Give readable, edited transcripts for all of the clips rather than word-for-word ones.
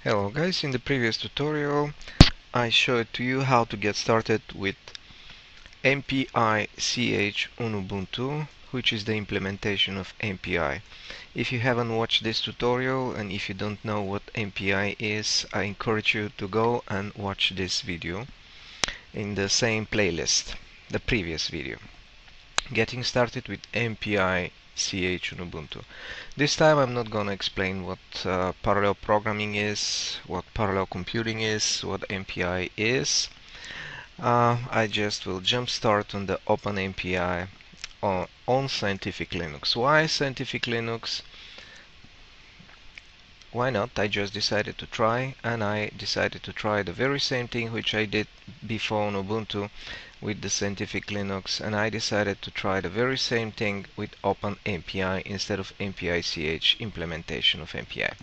Hello guys, in the previous tutorial I showed to you how to get started with MPI CH on Ubuntu, which is the implementation of MPI. If you haven't watched this tutorial and if you don't know what MPI is, I encourage you to go and watch this video in the same playlist, the previous video. Getting started with MPI CH on Ubuntu. This time I'm not gonna explain what parallel programming is, what parallel computing is, what MPI is. I just will jump start on the OpenMPI on Scientific Linux. Why Scientific Linux? Why not? I just decided to try, and I decided to try the very same thing which I did before on Ubuntu with the Scientific Linux, and I decided to try the very same thing with OpenMPI instead of MPI-CH implementation of MPI.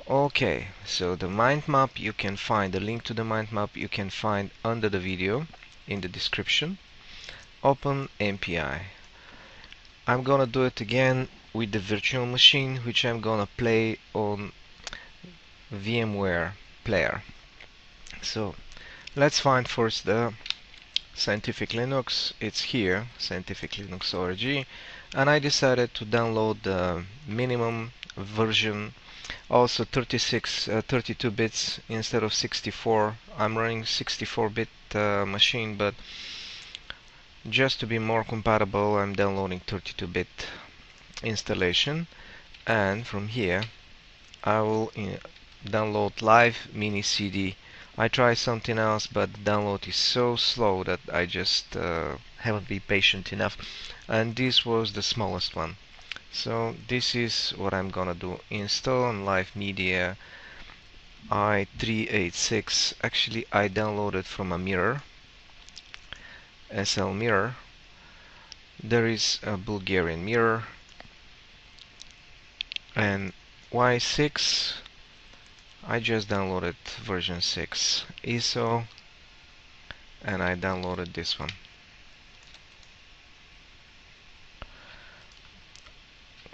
Okay, so the mind map you can find, the link to the mind map you can find under the video in the description. OpenMPI. I'm gonna do it again with the virtual machine, which I'm gonna play on VMware player. So let's find first the Scientific Linux. It's here, Scientific Linux org, and I decided to download the minimum version, also 32 bits instead of 64. I'm running 64-bit machine, but just to be more compatible I'm downloading 32-bit installation, and from here I will download live mini CD. I tried something else, but the download is so slow that I just haven't been patient enough, and this was the smallest one. So this is what I'm gonna do. Install on live media i386. Actually I downloaded from a mirror, SL mirror. There is a Bulgarian mirror, and Y6 I just downloaded version 6 ISO, and I downloaded this one.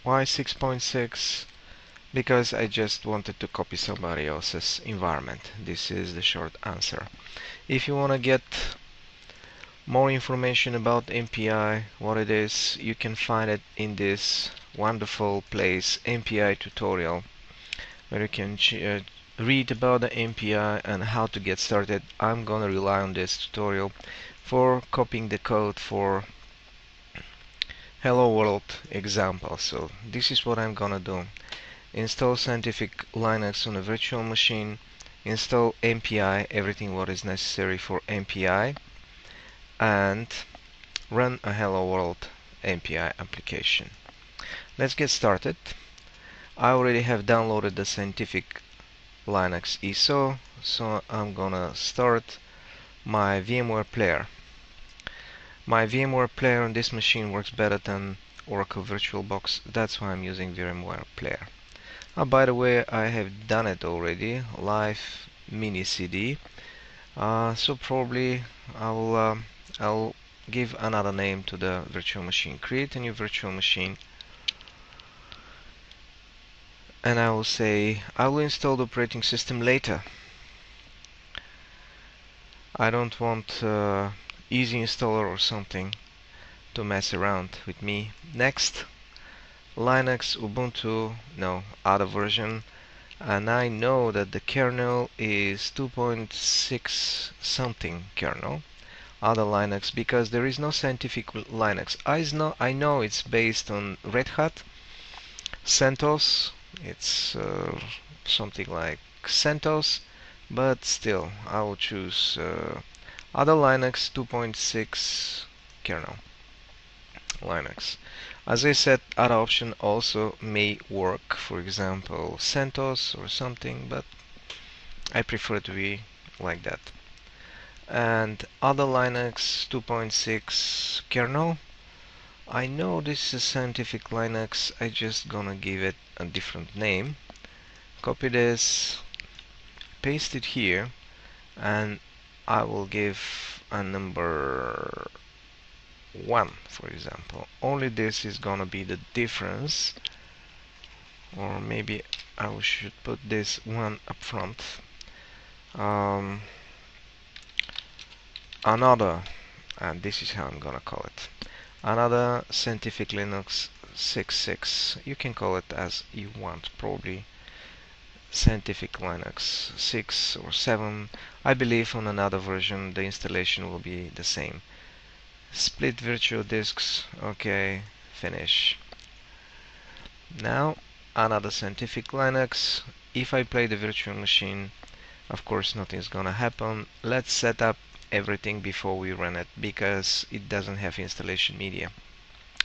Why 6.6? Because I just wanted to copy somebody else's environment. This is the short answer. If you want to get more information about MPI, what it is, you can find it in this wonderful place, MPI tutorial, where you can read about the MPI and how to get started. I'm gonna rely on this tutorial for copying the code for Hello World example. So this is what I'm gonna do. Install Scientific Linux on a virtual machine, install MPI, everything what is necessary for MPI, and run a Hello World MPI application. Let's get started. I already have downloaded the Scientific Linux ISO, so I'm gonna start my VMware player. My VMware player on this machine works better than Oracle VirtualBox, that's why I'm using VMware player. By the way, I have done it already, live mini CD, so probably I'll give another name to the virtual machine. Create a new virtual machine, and I will say I will install the operating system later. I don't want easy installer or something to mess around with me. Next, Linux, Ubuntu, no, other version, and I know that the kernel is 2.6 something kernel, other Linux, because there is no Scientific Linux. I know it's based on Red Hat, CentOS, it's something like CentOS, but still I will choose other Linux 2.6 kernel Linux. As I said, other option also may work, for example CentOS or something, but I prefer to be like that. And other Linux 2.6 kernel, I know this is Scientific Linux, I just gonna give it a different name. Copy this, paste it here, and I will give a number 1, for example. Only this is gonna be the difference or maybe I should put this one up front. Another, and this is how I'm gonna call it, another Scientific Linux 6.6. You can call it as you want, probably Scientific Linux 6 or 7. I believe on another version the installation will be the same. Split virtual disks, okay, finish. Now another Scientific Linux. If I play the virtual machine, of course nothing's gonna happen. Let's set up everything before we run it, because it doesn't have installation media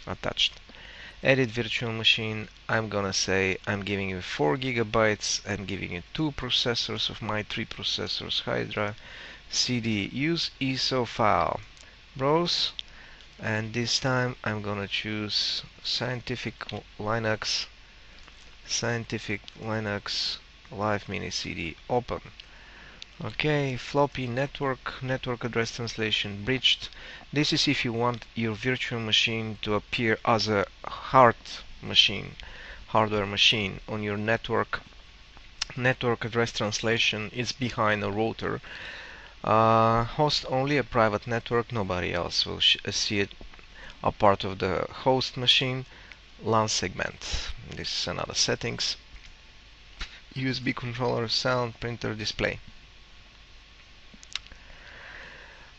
attached. Edit virtual machine. I'm gonna say I'm giving you 4 gigabytes. I'm giving you 2 processors of my 3 processors Hydra. CD, use ISO file, browse, and this time I'm gonna choose Scientific Linux Live Mini CD, open. Okay, floppy network address translation breached. This is if you want your virtual machine to appear as a hardware machine on your network. Network address translation is behind a router. Host only, a private network, nobody else will see it, a part of the host machine. LAN segment, this is another settings. USB controller, sound, printer, display.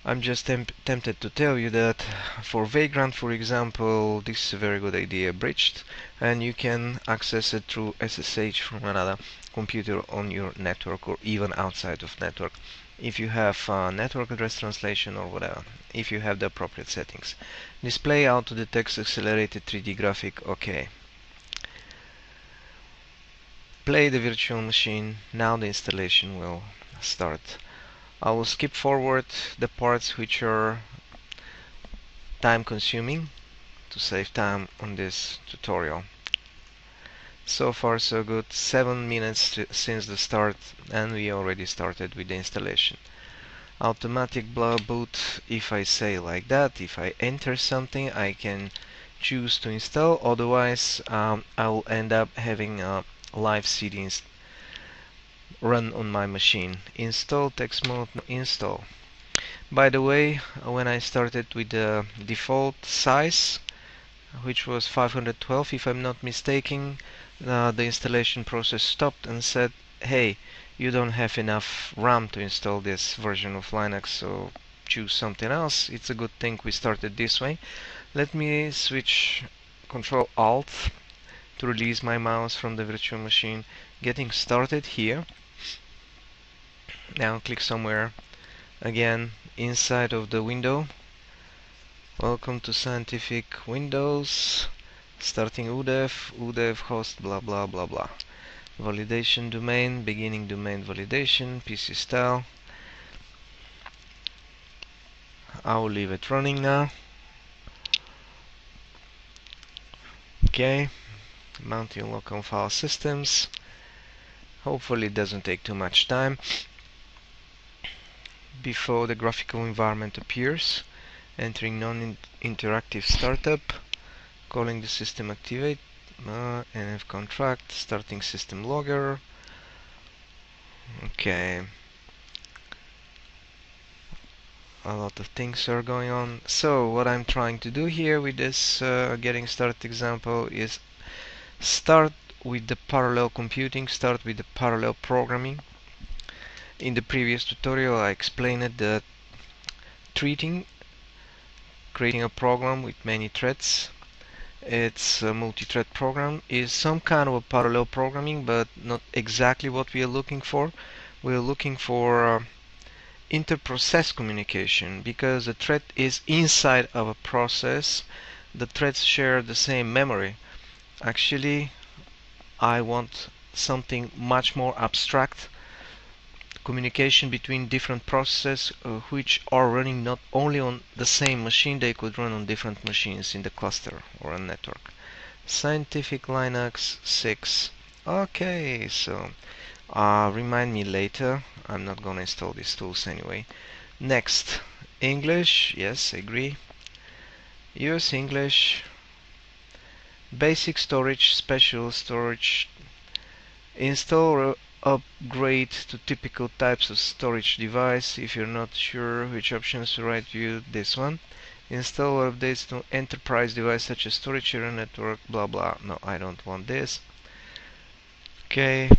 I'm just tempted to tell you that for Vagrant, for example, this is a very good idea, breached, and you can access it through SSH from another computer on your network or even outside of network, if you have network address translation or whatever, if you have the appropriate settings. Display auto detects accelerated 3D graphic, okay. Play the virtual machine, now the installation will start. I will skip forward the parts which are time consuming to save time on this tutorial. So far so good, 7 minutes since the start, and we already started with the installation. Automatic boot, if I say like that, if I enter something I can choose to install, otherwise I will end up having a live CD run on my machine. Install text mode, install. By the way, when I started with the default size, which was 512 if I'm not mistaken, the installation process stopped and said, hey, you don't have enough RAM to install this version of Linux, so choose something else. It's a good thing we started this way. Let me switch Control Alt to release my mouse from the virtual machine. Getting started here. Now click somewhere again inside of the window. Welcome to Scientific Windows. Starting UDEV host, blah blah blah blah. Validation domain, beginning domain validation, PC style. I will leave it running now. Okay, mounting local file systems. Hopefully it doesn't take too much time before the graphical environment appears. Entering non-interactive startup, calling the system activate, NF contract, starting system logger. Okay, a lot of things are going on. So what I'm trying to do here with this getting started example is start with the parallel computing, start with the parallel programming. In the previous tutorial I explained that creating a program with many threads, it's a multi-thread program, is some kind of a parallel programming, but not exactly what we are looking for. We are looking for inter-process communication, because a thread is inside of a process. The threads share the same memory. Actually, I want something much more abstract, communication between different processes which are running not only on the same machine, they could run on different machines in the cluster or a network. Scientific Linux 6. Okay, so remind me later. I'm not gonna install these tools anyway. Next, English. Yes, agree. Use English. Basic storage, special storage. Install or upgrade to typical types of storage device. If you're not sure which options to write, view this one. Install or updates to enterprise device such as storage area network, blah blah. No, I don't want this. Okay,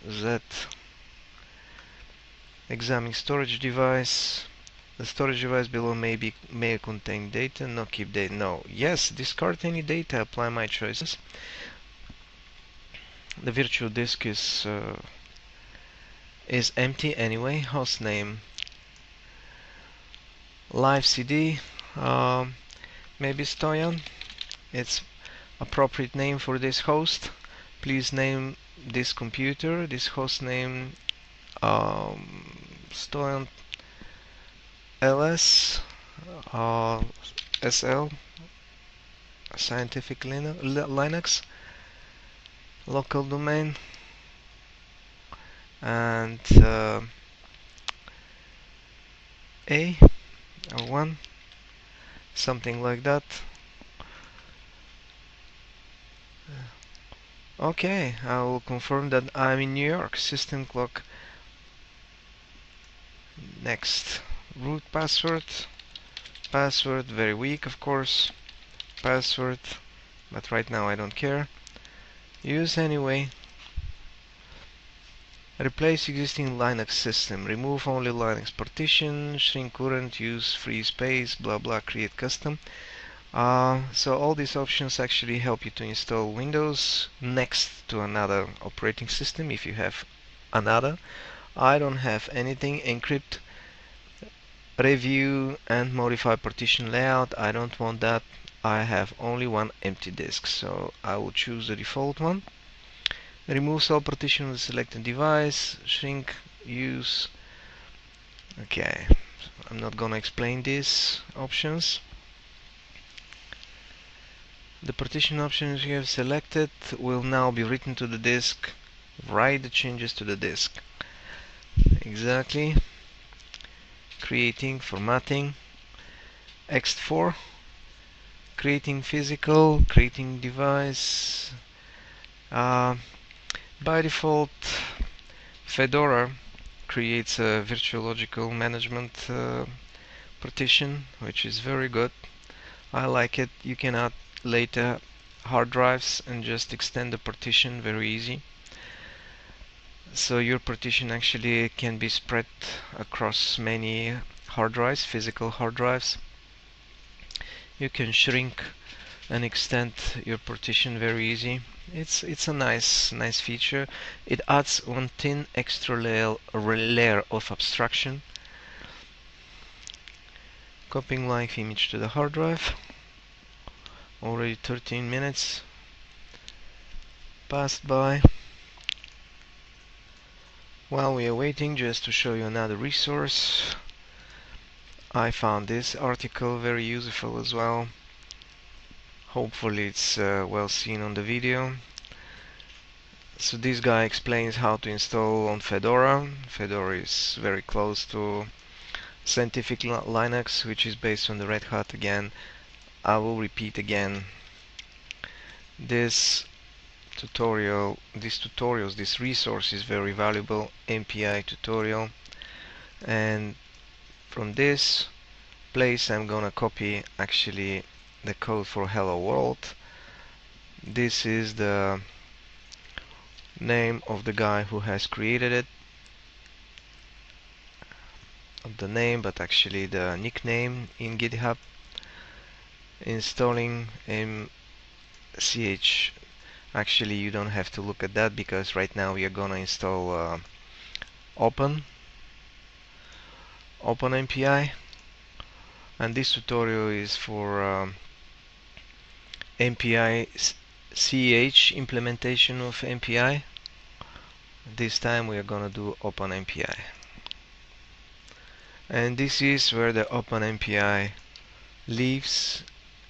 Z. Examine storage device. The storage device below may contain data. No, keep data. No. Yes, discard any data. Apply my choices. The virtual disk is empty anyway. Host name live CD. Maybe Stoyan. It's appropriate name for this host. Please name this computer, this host name Stoyan LS SL Scientific Linux local domain and A or 1, something like that. Okay, I will confirm that I'm in New York. System clock. Next, root password. Password very weak, of course. Password, but right now I don't care. Use anyway. Replace existing Linux system. Remove only Linux partition. Shrink current. Use free space. Blah blah. Create custom. So all these options actually help you to install Windows next to another operating system if you have another. I don't have anything. Encrypt, review and modify partition layout. I don't want that. I have only one empty disk, so I will choose the default one. Remove all partition of the selected device. Shrink, use. Okay, I'm not gonna explain these options. The partition options you have selected will now be written to the disk. Write the changes to the disk. Exactly. Creating, formatting. Ext4. Creating physical, creating device. By default, Fedora creates a virtual logical management partition, which is very good. I like it. You can add later hard drives and just extend the partition very easy. So your partition actually can be spread across many hard drives, physical hard drives. You can shrink and extend your partition very easy. It's a nice feature. It adds one thin extra layer of abstraction. Copying live image to the hard drive. Already 13 minutes passed by. While we are waiting, just to show you another resource, I found this article very useful as well. Hopefully it's well seen on the video. So this guy explains how to install on Fedora. Fedora is very close to Scientific Linux, which is based on the Red Hat again. I will repeat again. This resource is very valuable. MPI tutorial. And from this place I'm gonna copy actually the code for Hello World. This is the name of the guy who has created it. Not the name, but actually the nickname in GitHub. Installing MCH. Actually, you don't have to look at that because right now we are gonna install OpenMPI, and this tutorial is for MPI CH implementation of MPI. This time we are gonna do OpenMPI, and this is where the OpenMPI lives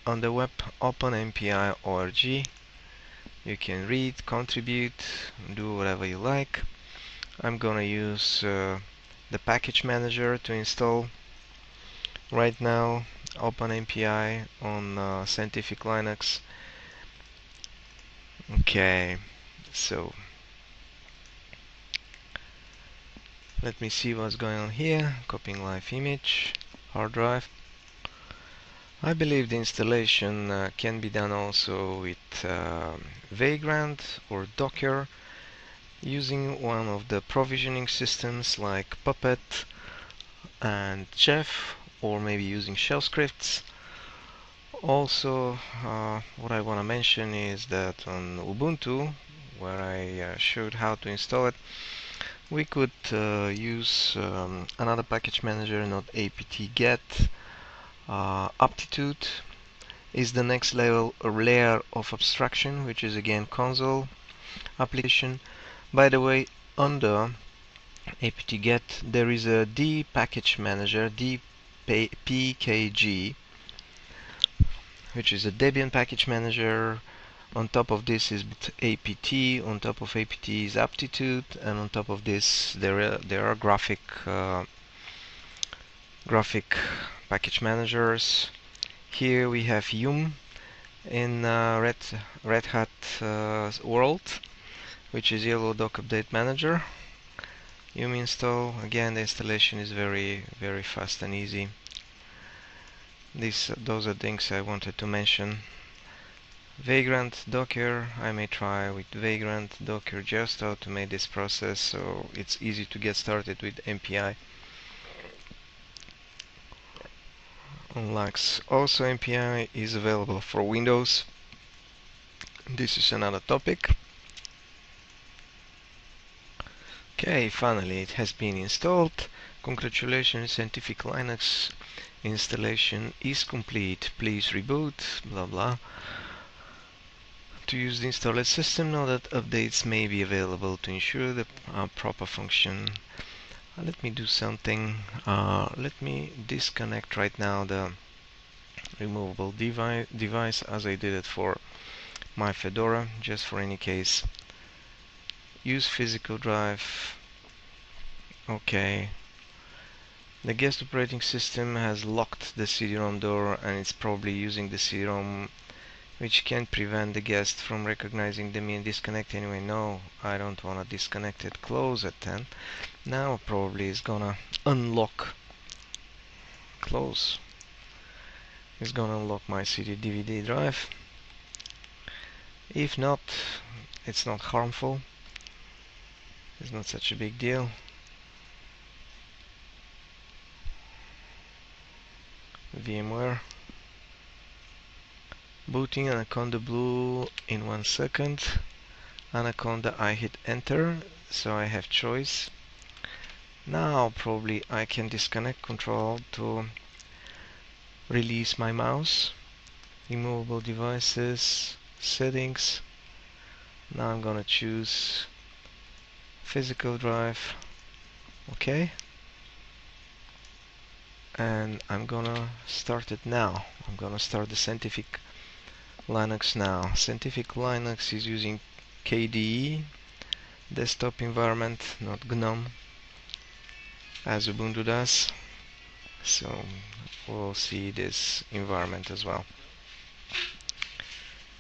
on the web. OpenMPI.org. You can read, contribute, do whatever you like. I'm gonna use the package manager to install right now OpenMPI on Scientific Linux. Okay, so Let me see what's going on here. Copying live image, hard drive. I believe the installation can be done also with Vagrant or Docker, using one of the provisioning systems like Puppet and Chef, or maybe using shell scripts. Also, what I want to mention is that on Ubuntu, where I showed how to install it, we could use another package manager, not apt-get. Aptitude is the next level or layer of abstraction, which is again console application. By the way, under apt-get there is a D package manager, dpkg, which is a Debian package manager. On top of this is apt, on top of apt is aptitude, and on top of this there are graphic package managers. Here we have yum in Red Hat world, which is yellow doc update manager. Yum install, again the installation is very fast and easy. Those are things I wanted to mention. Vagrant Docker, I may try with Vagrant Docker just to automate this process so it's easy to get started with MPI. On Linux, also MPI is available for Windows. This is another topic. Okay, finally it has been installed. Congratulations, Scientific Linux installation is complete. Please reboot, blah blah. To use the installed system, know that updates may be available to ensure the proper function. Let me do something. Let me disconnect right now the removable device as I did it for my Fedora, just for any case. Use physical drive. Okay. The guest operating system has locked the CD-ROM door and it's probably using the CD-ROM, which can prevent the guest from recognizing the me and disconnect anyway. No, I don't want to disconnect it. Close at 10. Now probably it's gonna unlock. Close. It's gonna unlock my CD DVD drive. If not, it's not harmful. It's not such a big deal. VMware. Booting Anaconda Blue in 1 second. Anaconda, I hit enter, so I have choice. Now probably I can disconnect control to release my mouse. Removable devices, settings. Now I'm gonna choose physical drive. Okay. And I'm gonna start it now. I'm gonna start the Scientific Linux now. Scientific Linux is using KDE desktop environment, not GNOME, as Ubuntu does. So we'll see this environment as well.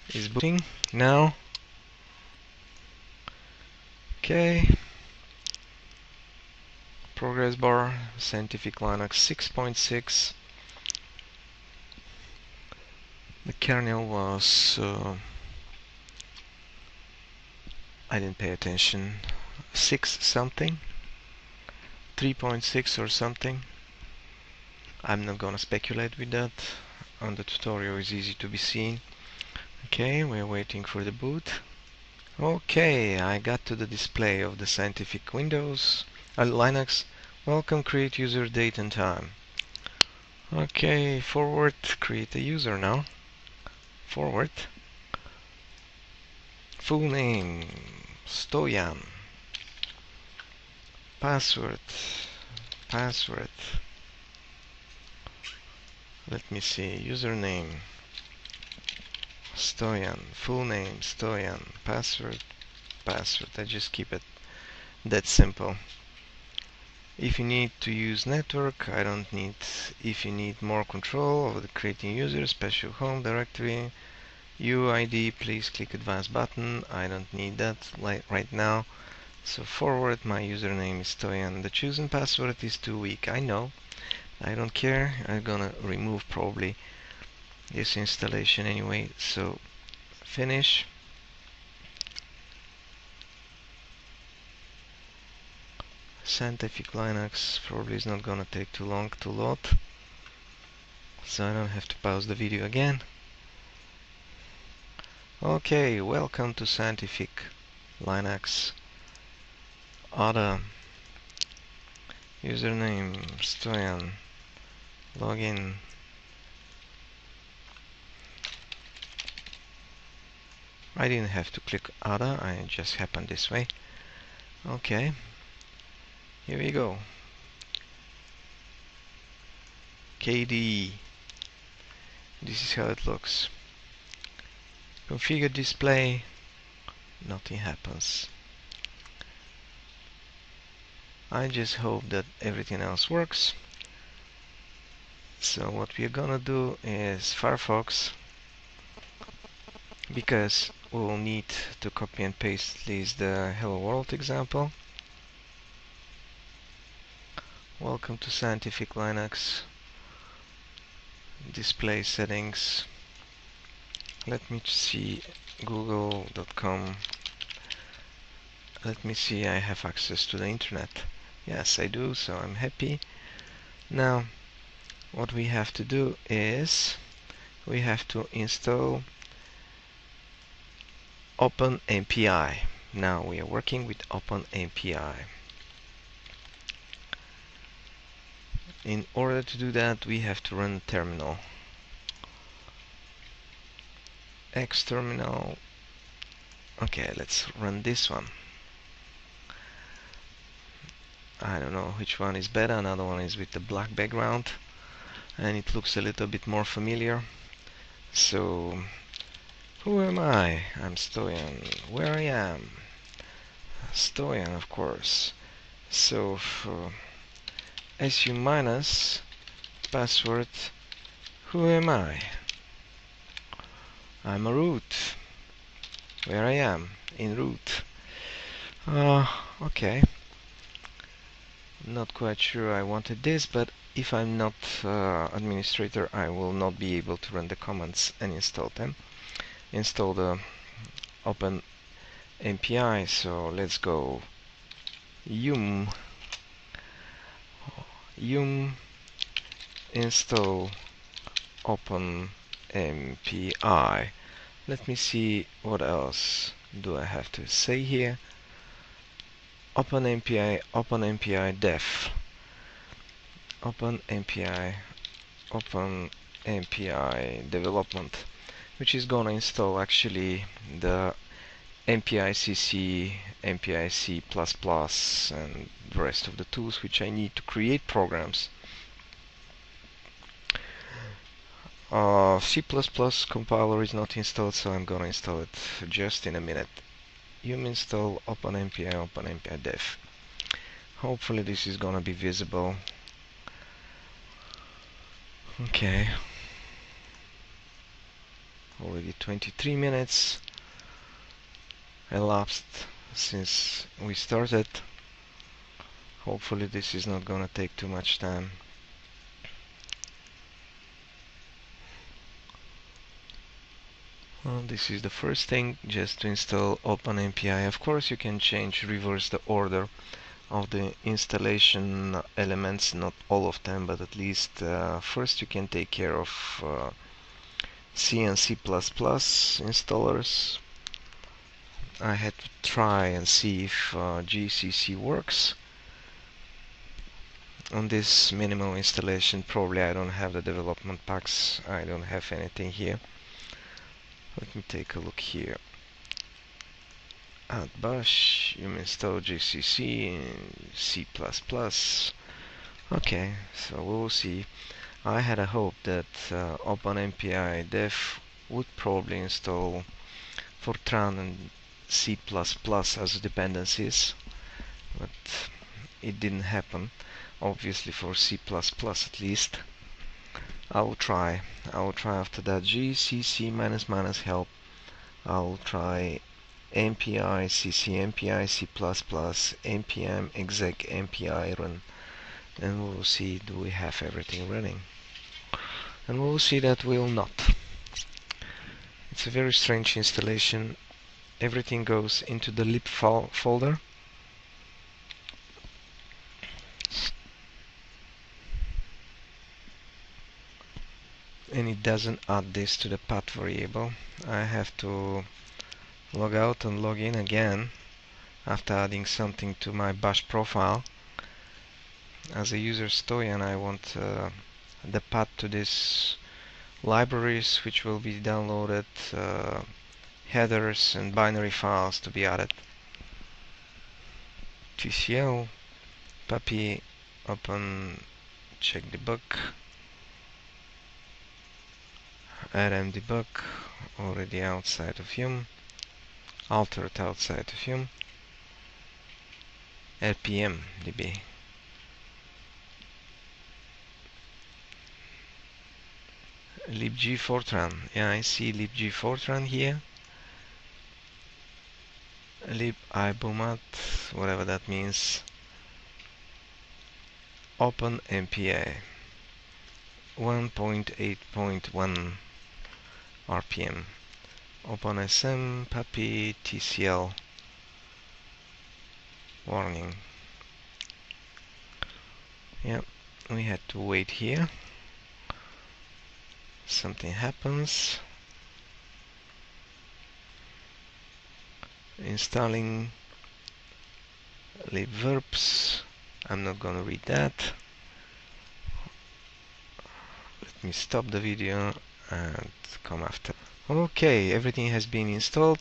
Is booting now. Okay. Progress bar, Scientific Linux 6.6. The kernel was I didn't pay attention, 6 something, 3.6 or something. I'm not gonna speculate with that. On the tutorial is easy to be seen. Okay, we're waiting for the boot. Okay, I got to the display of the Scientific Windows Linux. Welcome, create user, date and time. Okay, forward, create a user now. Forward. Full name, Stoyan. Password. Let me see, username, Stoyan. Full name, Stoyan. Password. I just keep it that simple. If you need to use network, I don't need. If you need more control over the creating user, special home directory, UID, please click advanced button. I don't need that right now. So forward, my username is Stoyan. The chosen password is too weak. I know. I don't care. I'm gonna remove probably this installation anyway. So finish. Scientific Linux probably is not gonna take too long to load, so I don't have to pause the video again. Okay, welcome to Scientific Linux. Other username Stoyan. Login. I didn't have to click other, I just happened this way. Okay, here we go. KDE. This is how it looks. Configure display. Nothing happens. I just hope that everything else works. So what we're gonna do is Firefox, because we'll need to copy and paste at least the Hello World example. Welcome to Scientific Linux. Display settings. Let me see google.com. Let me see, I have access to the internet. Yes, I do, so I'm happy. Now, what we have to do is we have to install OpenMPI. Now we are working with OpenMPI. In order to do that, we have to run terminal. Xterminal. Okay, let's run this one. I don't know which one is better. Another one is with the black background, and it looks a little bit more familiar. So, who am I? I'm Stoyan. Where I am? Stoyan, of course. So, for su minus password, who am I? I'm a root. Where I am? In root. Okay. Not quite sure I wanted this, but if I'm not administrator, I will not be able to run the commands and install them. Install the OpenMPI, so let's go yum install OpenMPI. Let me see what else do I have to say here. OpenMPI def. OpenMPI development, which is gonna install actually the MPI CC, MPI C++, and the rest of the tools which I need to create programs. C++ compiler is not installed, so I'm gonna install it just in a minute. Install OpenMPI def. Hopefully this is gonna be visible. Okay. Already 23 minutes elapsed since we started. Hopefully this is not gonna take too much time. Well, this is the first thing, just to install OpenMPI. Of course you can reverse the order of the installation elements, not all of them, but at least first you can take care of C and C++ installers. I had to try and see if GCC works. On this minimal installation, probably I don't have the development packs, I don't have anything here. Let me take a look here. Add bash, you install GCC and C++. Okay, so we'll see. I had a hope that OpenMPI def would probably install Fortran and C++ as dependencies, but it didn't happen. Obviously for C++ at least. I will try after that. GCC ---- help. I'll try MPI CC, MPI C++, npm exec, MPI run, and we will see do we have everything running, and we will see that we will not. It's a very strange installation. Everything goes into the lib folder, and it doesn't add this to the path variable. I have to log out and log in again after adding something to my bash profile. As a user Stoyan, I want the path to this libraries which will be downloaded, headers and binary files to be added. TCL, puppy, open, check debug, rm debug, already outside of Yum, altered outside of Yum, rpm db. libg fortran, yeah, I see libg fortran here. lib ibomat, whatever that means. OpenMPI 1.8.1 RPM. OpenSM, puppy, TCL. Warning. Yeah, we had to wait here. Something happens. Installing libverbs. I'm not gonna read that. Let me stop the video and come after. Okay, everything has been installed.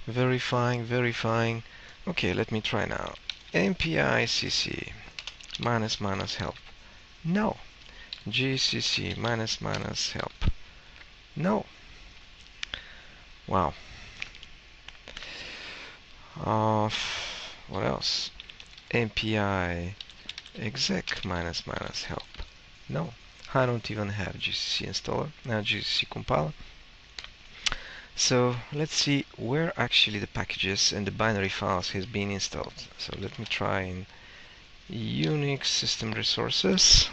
Verifying. Okay, let me try now. MPI CC -- help. No. GCC -- help. No. Wow. What else? MPI exec -- help. No. I don't even have GCC installer, now GCC compiler. So let's see where actually the packages and the binary files has been installed. So let me try in Unix system resources.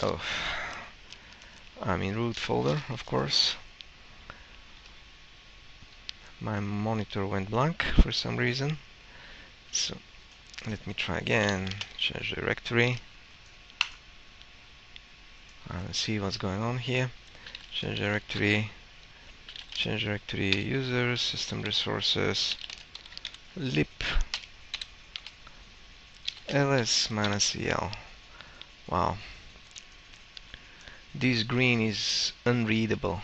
Oh, I'm in root folder, of course. My monitor went blank for some reason. So let me try again. Change directory. Let's see what's going on here. Change directory users, system resources, lib ls-el. Wow, this green is unreadable.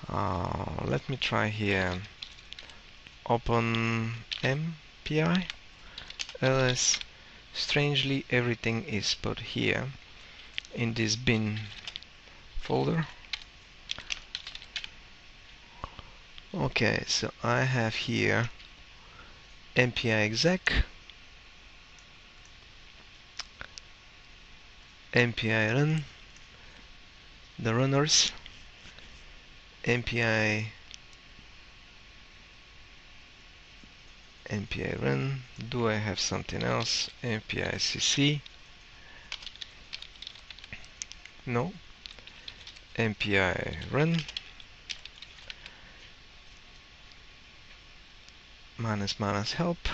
Let me try here. OpenMPI ls. Strangely, everything is put here in this bin folder. Okay, so I have here MPI exec, MPI run, the runners, MPI run. Do I have something else? MPI CC. No. MPI run. -- help.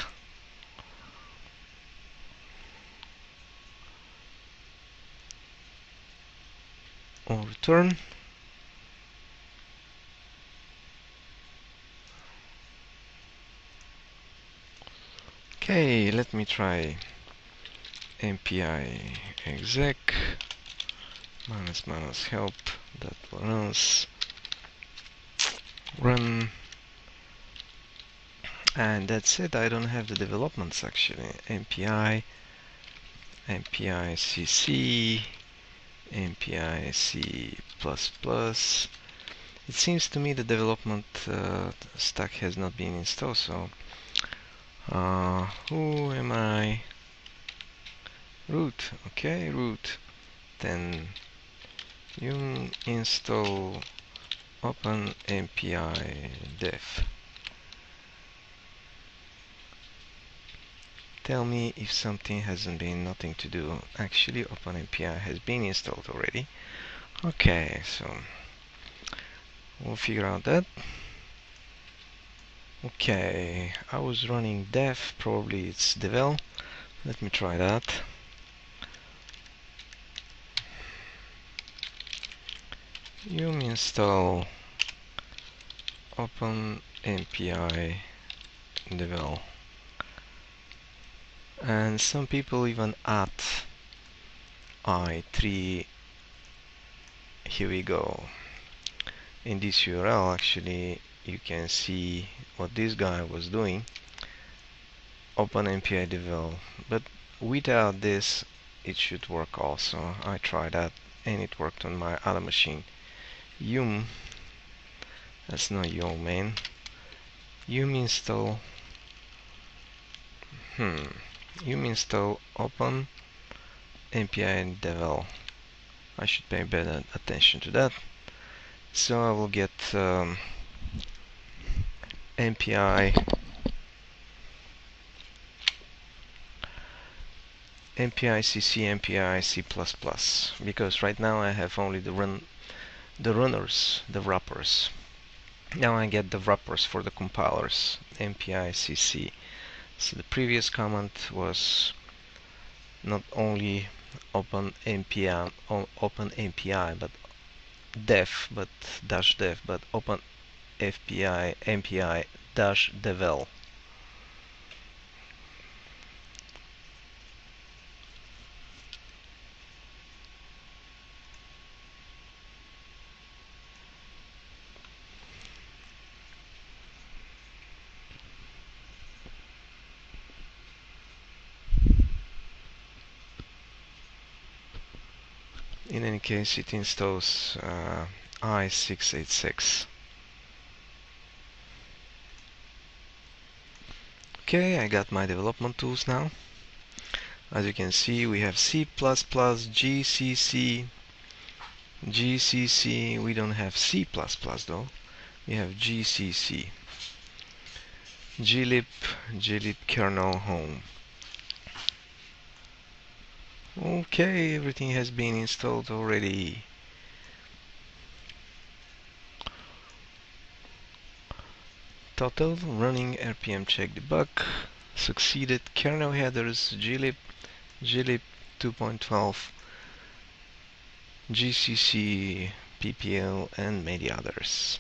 Or return. Okay, let me try MPI exec -- help that runs run, and that's it. I don't have the developments actually. MPI CC, MPI C++. It seems to me the development stack has not been installed, so who am I? Root. Okay, root. Then you install OpenMPI dev. Tell me if something hasn't been nothing to do. Actually, OpenMPI has been installed already. Okay, so we'll figure out that. Okay, I was running dev, probably it's devel. Let me try that. You install OpenMPI devel. And some people even add i3. Here we go. In this URL actually you can see what this guy was doing, OpenMPI devel, but without this it should work also. I tried that and it worked on my other machine. Yum, that's not yo man. Yum install yum install OpenMPI devel. I should pay better attention to that. So I will get MPI CC, MPI C++, because right now I have only the runners, the wrappers. Now I get the wrappers for the compilers, MPI CC. So the previous command was not only OpenMPI but dev, but dash dev, but OpenMPI MPI dash devel. In any case, it installs i686. Okay, I got my development tools now. As you can see, we have C++, GCC, GCC. We don't have C++ though. We have GCC, glib kernel home. Okay, everything has been installed already. Total running RPM check debug succeeded. Kernel headers glib 2.12, GCC, PPL, and many others.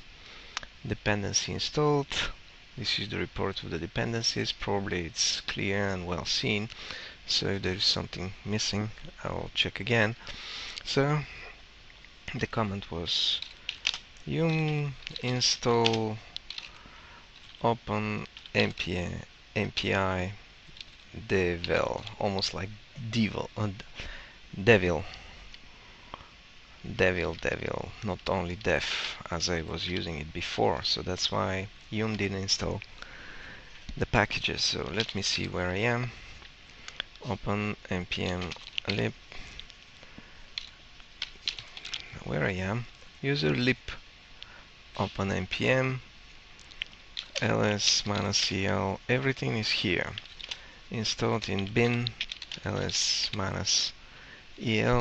Dependency installed. This is the report of the dependencies. Probably it's clear and well seen. So if there is something missing, I'll check again. So the command was yum install OpenMPI devel, almost like devil, not only dev as I was using it before. So that's why yum didn't install the packages. So let me see where I am. OpenMPM lib, where I am, user lib OpenMPM ls-cl, everything is here, installed in bin ls-el.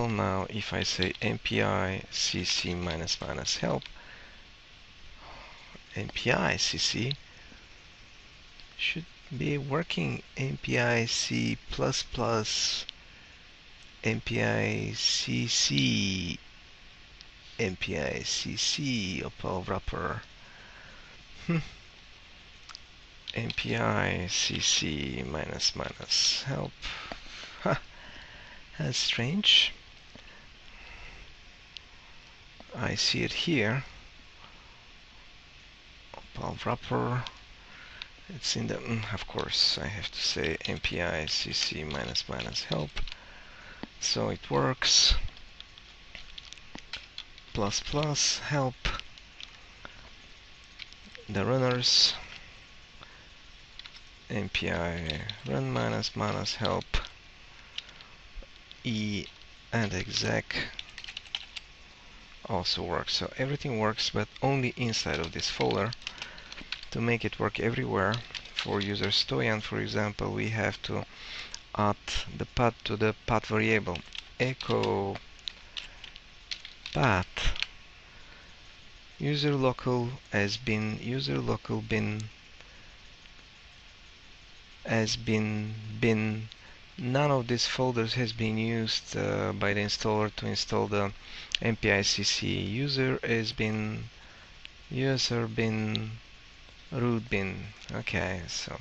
Now if I say mpi cc help, mpi cc should be working. MPI C++, MPI CC, MPI CC, Opal wrapper. MPI CC help. That's strange. I see it here. Opal wrapper. It's in the, of course, I have to say MPI CC help. So it works. ++ help. The runners. MPI run help. E and exec. also works. So everything works, but only inside of this folder. To make it work everywhere, for user Stoyan, for example, we have to add the path to the path variable. Echo path user local has been bin. None of these folders has been used by the installer to install the MPI CC. User bin root bin. Okay, so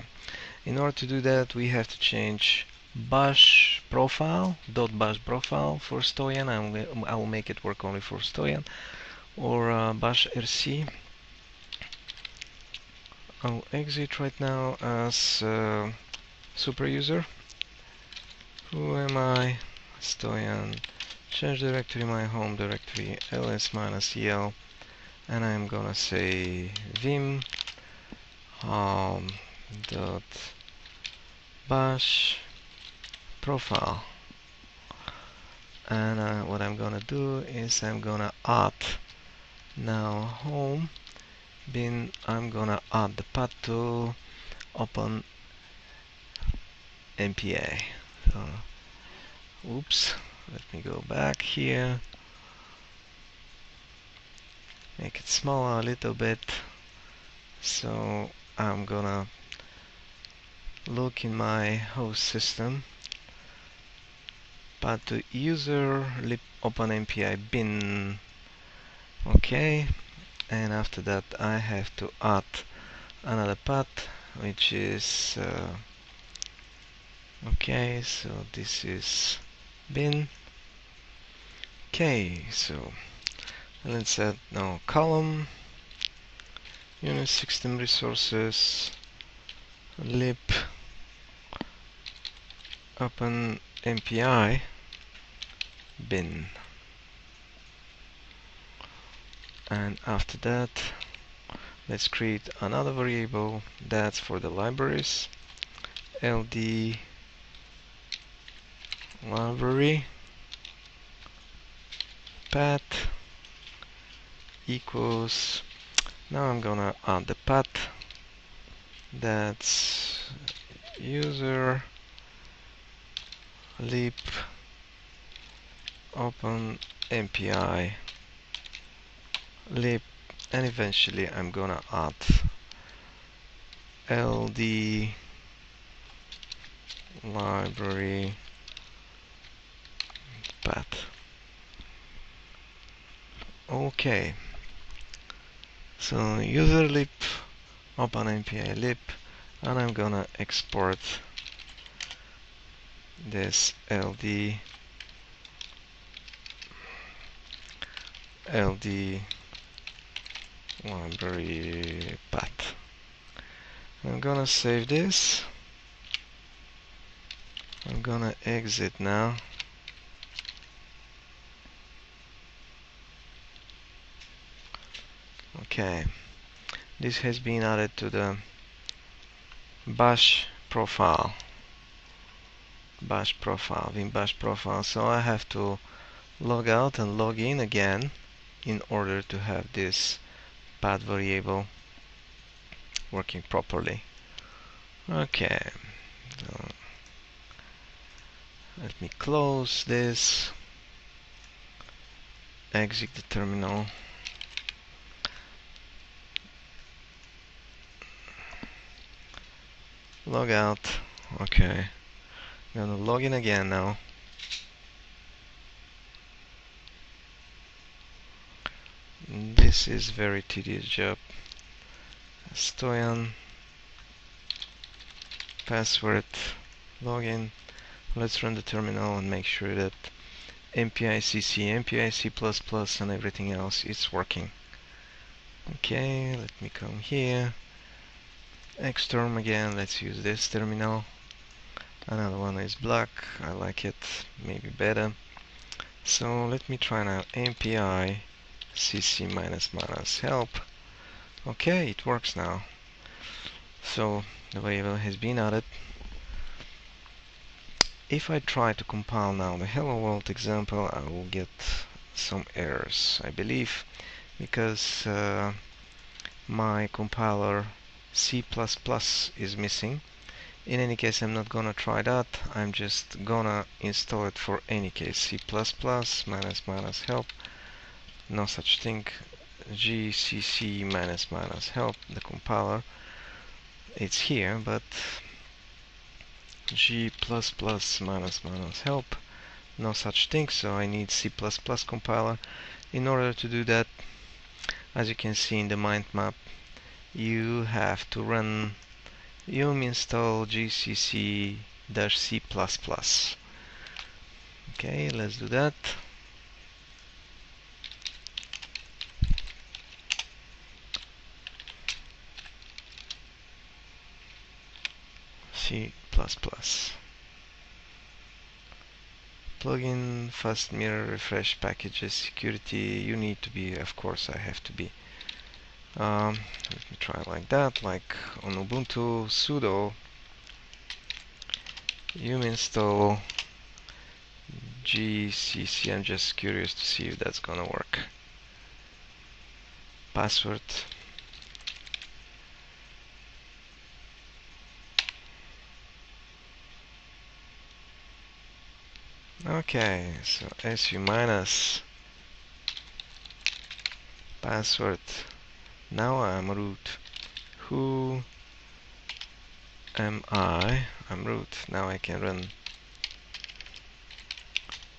in order to do that, we have to change bash profile for Stoyan. I'll make it work only for Stoyan, or bash rc. I'll exit right now as super user. Who am I? Stoyan. Change directory, my home directory, ls-el, and I'm gonna say vim dot bash profile. And what I'm gonna do is I'm gonna add now home bin. I'm gonna add the path to OpenMPI. So, oops, let me go back here, make it smaller a little bit. So I'm gonna look in my host system, path to user lib OpenMPI bin. Okay, and after that I have to add another path, which is okay, so this is bin. Okay, so let's add now column unit system resources lib OpenMPI bin, and after that let's create another variable that's for the libraries. ld library path equals, now I'm gonna add the path that's user lib OpenMPI lib, and eventually I'm gonna add ld library path. Okay, so user lib OpenMPI lib, and I'm gonna export this ld library path. I'm gonna save this. I'm gonna exit now. Okay, this has been added to the bash profile. Vim bash profile. So I have to log out and log in again in order to have this path variable working properly. Okay, so let me close this, exit the terminal, log out. Okay, I'm gonna log in again now. This is very tedious job. Stoyan, password, login. Let's run the terminal and make sure that MPI CC, MPI C++, and everything else is working. Okay, let me come here. Xterm again, let's use this terminal. Another one is black, I like it, maybe better. So let me try now MPI CC -- help. Okay, it works now. So the variable has been added. If I try to compile now the hello world example, I will get some errors, I believe, because my compiler C++ is missing. In any case, I'm not gonna try that. I'm just gonna install it for any case. C++ minus minus help. No such thing. gcc minus minus help. The compiler. It's here, but g++ minus minus help. No such thing. So I need C++ compiler. In order to do that, as you can see in the mind map, you have to run yum install gcc-c++. Okay, let's do that. C++. Plugin, fast mirror, refresh packages, security. You need to be, of course, I have to be. Let me try like that, like on Ubuntu, sudo yum install gcc. I'm just curious to see if that's gonna work. Password. Okay, so su minus password. Now I'm root. Who am I? I'm root. Now I can run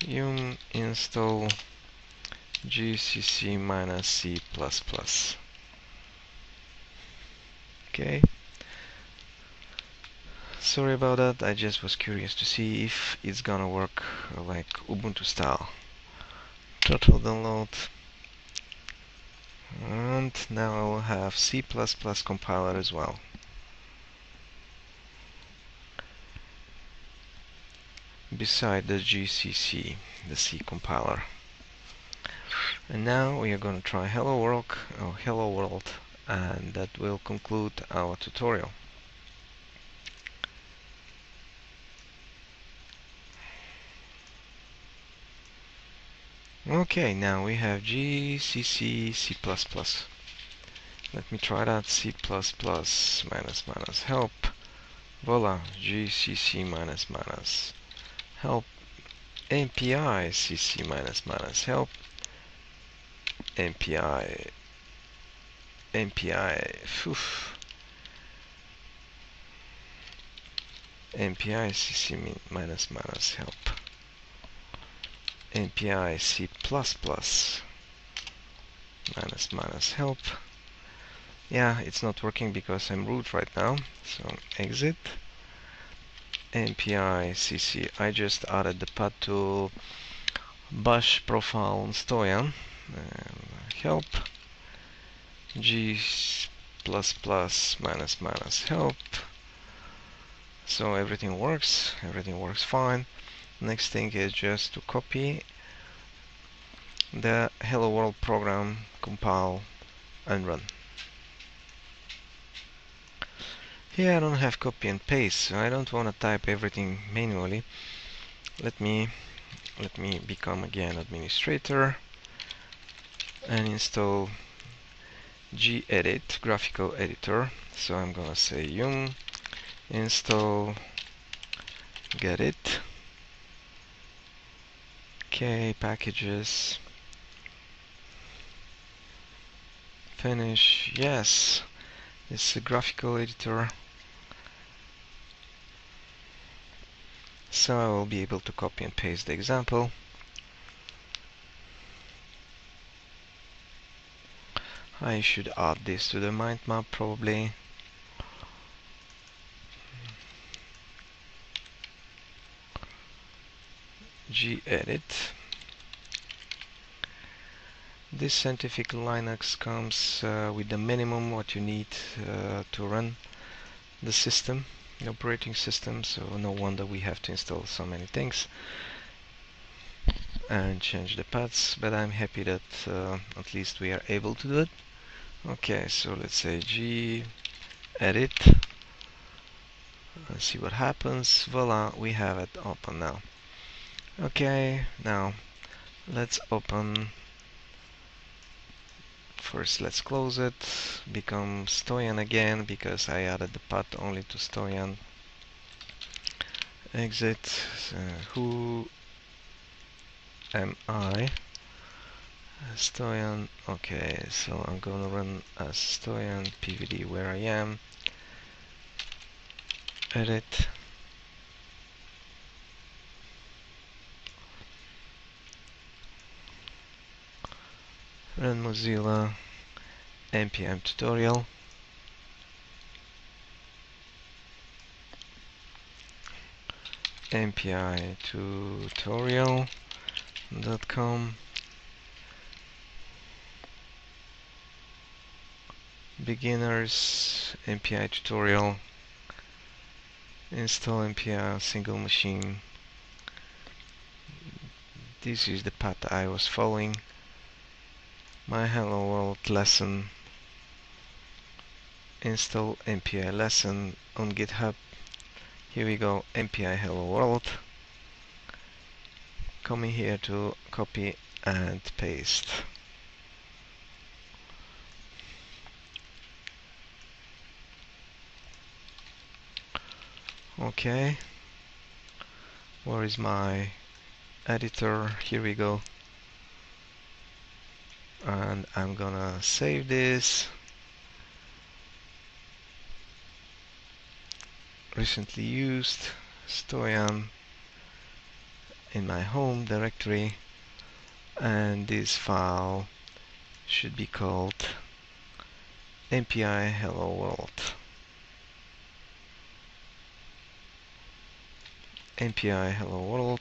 yum install gcc minus C++. Okay. Sorry about that. I just was curious to see if it's gonna work like Ubuntu style. Total download. And now I will have C++ compiler as well. Beside the GCC, the C compiler. And now we are going to try Hello World, and that will conclude our tutorial. Okay, now we have GCC C++. Let me try that. C++ minus minus help. Voila, GCC minus minus help. MPI CC minus minus help. MPI CC minus minus help. MPI C++ minus minus help. Yeah, it's not working because I'm root right now, so exit. MPI CC. I just added the path to bash profile stojan. Help. G++ minus minus help. So everything works fine. Next thing is just to copy the Hello World program, compile and run. Here I don't have copy and paste, so I don't want to type everything manually. Let me become again administrator and install gedit graphical editor. So I'm gonna say yum install gedit. Okay, packages. Finish. Yes, it's a graphical editor. So I will be able to copy and paste the example. I should add this to the mind map probably. gedit. This scientific Linux comes with the minimum what you need to run the system, the operating system, so no wonder we have to install so many things and change the paths, but I'm happy that at least we are able to do it. Okay, so let's say gedit. Let's see what happens. Voila, we have it open now. Okay, now Let's open. First, let's close it. Become Stoyan again because I added the path only to Stoyan. Exit. Who am I? Stoyan. Okay, so I'm gonna run as Stoyan pvd where I am. Edit. Run Mozilla npm tutorial. MPI tutorial.com. Beginners MPI tutorial. Install MPI on single machine. This is the path I was following. My Hello World lesson. Install MPI lesson on GitHub. Here we go, MPI Hello World. Coming here to copy and paste. Okay. Where is my editor? Here we go. And I'm gonna save this. Recently used Stoyan in my home directory, and this file should be called MPI Hello World. MPI Hello World.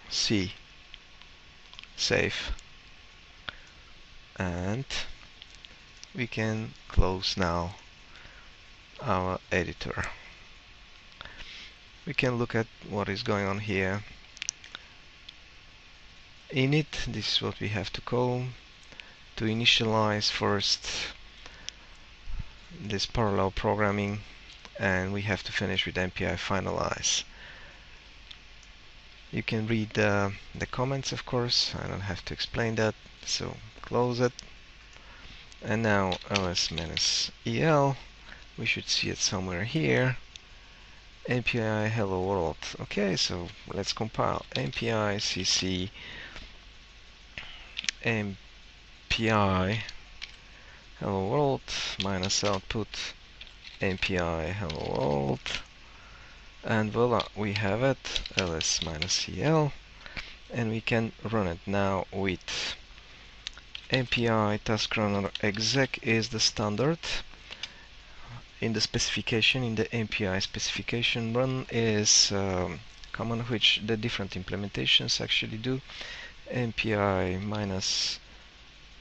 C. Save. And we can close now our editor. We can look at what is going on here. Init, this is what we have to call to initialize first this parallel programming, and we have to finish with MPI finalize. You can read the comments, of course. I don't have to explain that, so close it. And now ls-el, we should see it somewhere here. MPI hello world. Okay, so let's compile. MPI cc MPI hello world minus output MPI hello world, and voila, we have it. ls-el, and we can run it now with MPI task runner exec is the standard. In the specification, in the MPI specification, run is command which the different implementations actually do. MPI minus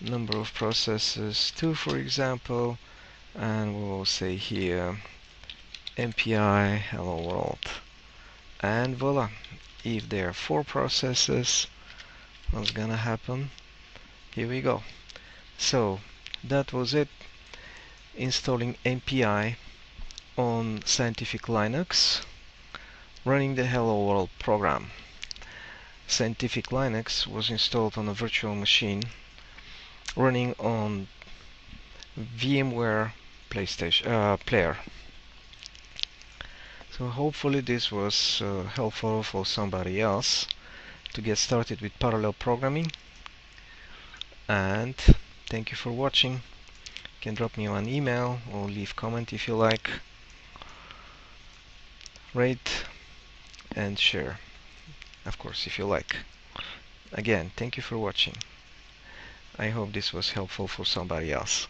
number of processes 2, for example, and we will say here MPI hello world, and voila, if there are 4 processes, what's gonna happen? Here we go. So that was it, installing MPI on Scientific Linux, running the Hello World program. Scientific Linux was installed on a virtual machine running on VMware PlayStation player. So hopefully this was helpful for somebody else to get started with parallel programming, and thank you for watching. You can drop me an email or leave comment if you like. Rate and share, of course, if you like. Again, thank you for watching. I hope this was helpful for somebody else.